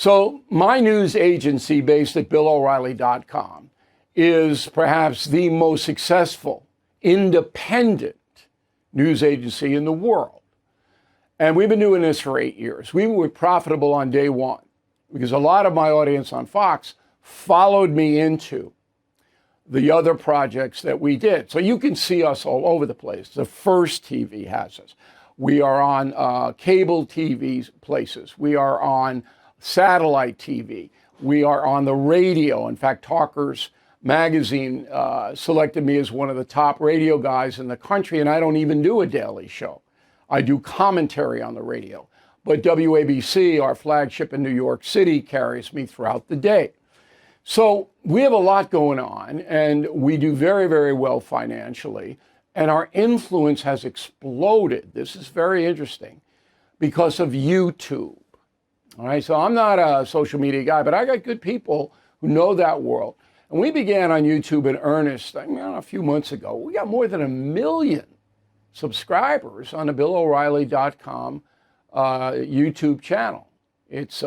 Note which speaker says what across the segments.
Speaker 1: So my news agency based at beholden.com is perhaps the most successful independent news agency in the world. And we've been doing this for 8 years. We were profitable on day one because a lot of my audience on Fox followed me into the other projects that we did. So you can see us all over the place. The First TV has us. We are on cable TV places. We are on satellite TV. We are on the radio. In fact, Talkers Magazine selected me as one of the top radio guys in the country, and I don't even do a daily show. I do commentary on the radio. But WABC, our flagship in New York City, carries me throughout the day. So we have a lot going on, and we do very, very well financially, and our influence has exploded. This is very interesting because of YouTube. All right, so I'm not a social media guy, but I got good people who know that world. And we began on YouTube in earnest, a few months ago. We got more than 1 million subscribers on the BillO'Reilly.com YouTube channel. It's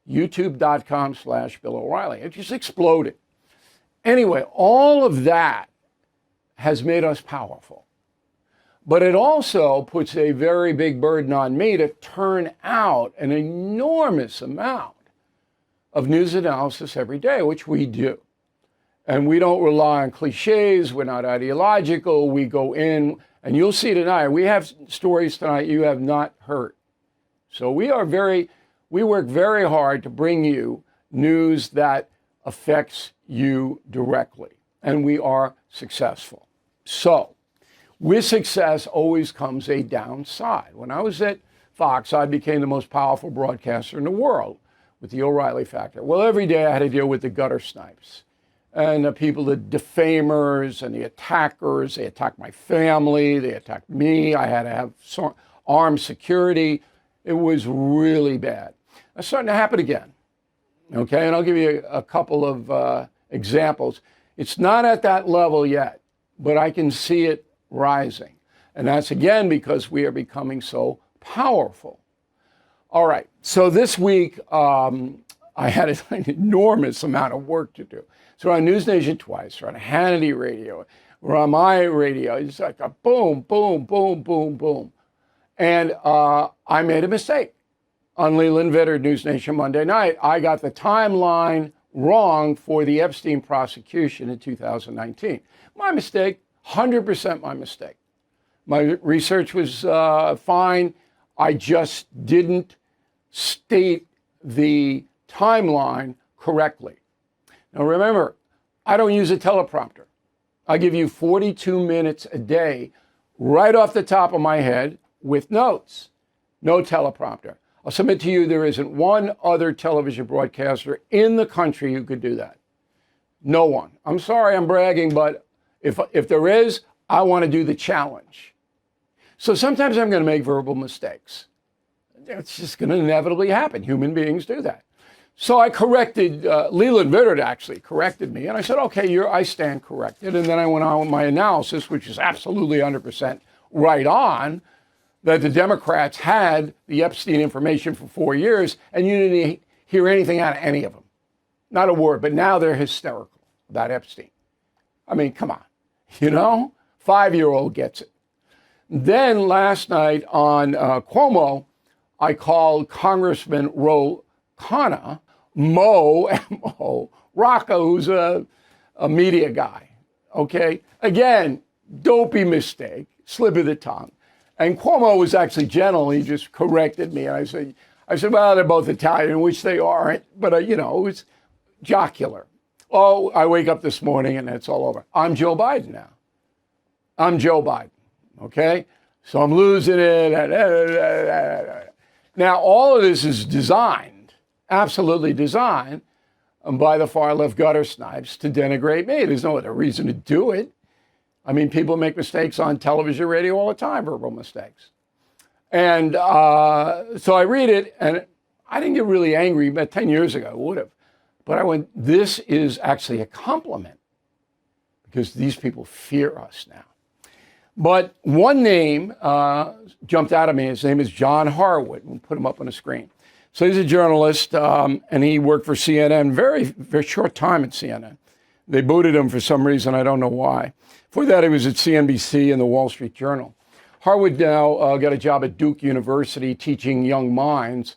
Speaker 1: youtube.com/Bill O'Reilly. It just exploded. Anyway, all of that has made us powerful. But it also puts a very big burden on me to turn out an enormous amount of news analysis every day, which we do. And we don't rely on cliches. We're not ideological. We go in, and you'll see tonight, we have stories tonight you have not heard. So we work very hard to bring you news that affects you directly. And we are successful. So with success always comes a downside. When I was at Fox, I became the most powerful broadcaster in the world with the O'Reilly factor. Well, every day I had to deal with the gutter snipes and the people, the defamers and the attackers. They attacked my family. They attacked me. I had to have armed security. It was really bad. It's starting to happen again. Okay, and I'll give you a couple of examples. It's not at that level yet, but I can see it rising. And that's again because we are becoming so powerful. All right, so this week I had an enormous amount of work to do. So we're on News Nation twice, we're on Hannity Radio, we're on my radio. It's like a boom, boom, boom, boom, boom. And I made a mistake. On Leland Vittert, News Nation Monday night, I got the timeline wrong for the Epstein prosecution in 2019. My mistake, 100% my mistake. My research was fine. I just didn't state the timeline correctly. Now remember, I don't use a teleprompter. I give you 42 minutes a day right off the top of my head with notes. No teleprompter. I'll submit to you there isn't one other television broadcaster in the country who could do that. No one. I'm sorry I'm bragging, but if there is, I want to do the challenge. So sometimes I'm going to make verbal mistakes. It's just going to inevitably happen. Human beings do that. So I corrected, Leland Vittert actually corrected me, and I said, okay, I stand corrected. And then I went on with my analysis, which is absolutely 100% right on, that the Democrats had the Epstein information for 4 years, and you didn't hear anything out of any of them. Not a word, but now they're hysterical about Epstein. I mean, come on, 5-year-old gets it. Then last night on Cuomo, I called Congressman Ro Khanna, M-O, Rocca, who's a media guy, okay? Again, dopey mistake, slip of the tongue. And Cuomo was actually gentle. He just corrected me. And I said, well, they're both Italian, which they aren't, but, it was jocular. Oh, I wake up this morning and it's all over. I'm Joe Biden now. I'm Joe Biden, okay? So I'm losing it. Now, all of this is designed, absolutely designed, by the far left gutter snipes to denigrate me. There's no other reason to do it. I mean, people make mistakes on television, radio all the time, verbal mistakes. And so I read it, and I didn't get really angry, but 10 years ago I would have. But I went, this is actually a compliment, because these people fear us now. But one name jumped out at me. His name is John Harwood. We'll put him up on the screen. So he's a journalist, and he worked for CNN, very, very short time at CNN. They booted him for some reason, I don't know why. Before that, he was at CNBC and the Wall Street Journal. Hartford now got a job at Duke University teaching young minds.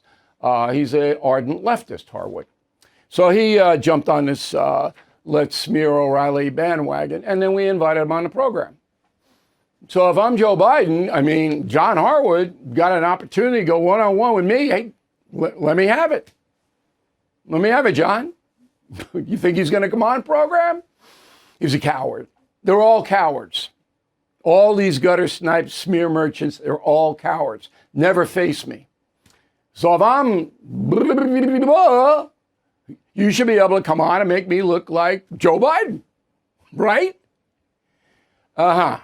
Speaker 1: He's an ardent leftist, Hartford. So he jumped on this let's smear O'Reilly bandwagon, and then we invited him on the program. So if I'm Joe Biden, I mean, John Hartford got an opportunity to go one-on-one with me. Hey, let me have it. Let me have it, John. You think he's going to come on program? He's a coward. They're all cowards. All these gutter snipe smear merchants, they're all cowards. Never face me. So if I'm, you should be able to come on and make me look like Joe Biden, right? Now,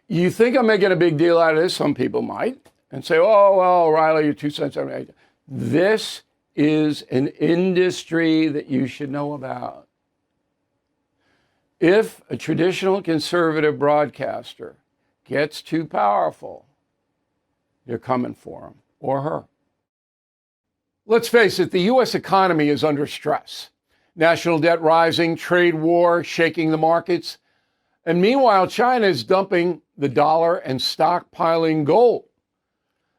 Speaker 1: you think I'm making a big deal out of this? Some people might, and say, oh, well, O'Reilly, you're 2 cents. This is an industry that you should know about. If a traditional conservative broadcaster gets too powerful, they're coming for him or her. Let's face it, the U.S. economy is under stress. National debt rising, trade war shaking the markets. And meanwhile, China is dumping the dollar and stockpiling gold.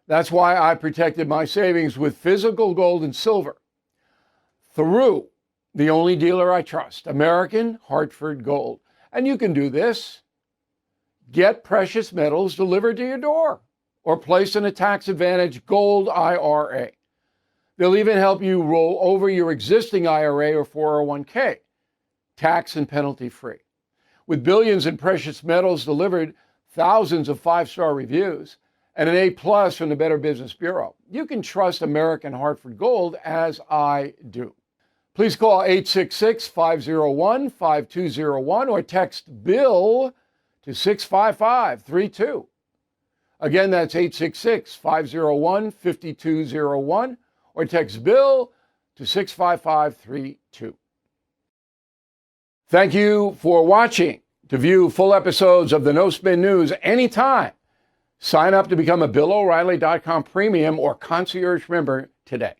Speaker 1: That's why I protected my savings with physical gold and silver through the only dealer I trust, American Hartford Gold. And you can do this. Get precious metals delivered to your door or place in a tax-advantaged gold IRA. They'll even help you roll over your existing IRA or 401k, tax and penalty free. With billions in precious metals delivered, thousands of 5-star reviews, and an A+ from the Better Business Bureau, you can trust American Hartford Gold as I do. Please call 866-501-5201 or text BILL to 65532. Again, that's 866-501-5201 or text BILL to 65532. Thank you for watching. To view full episodes of the No Spin News anytime, sign up to become a BillO'Reilly.com premium or concierge member today.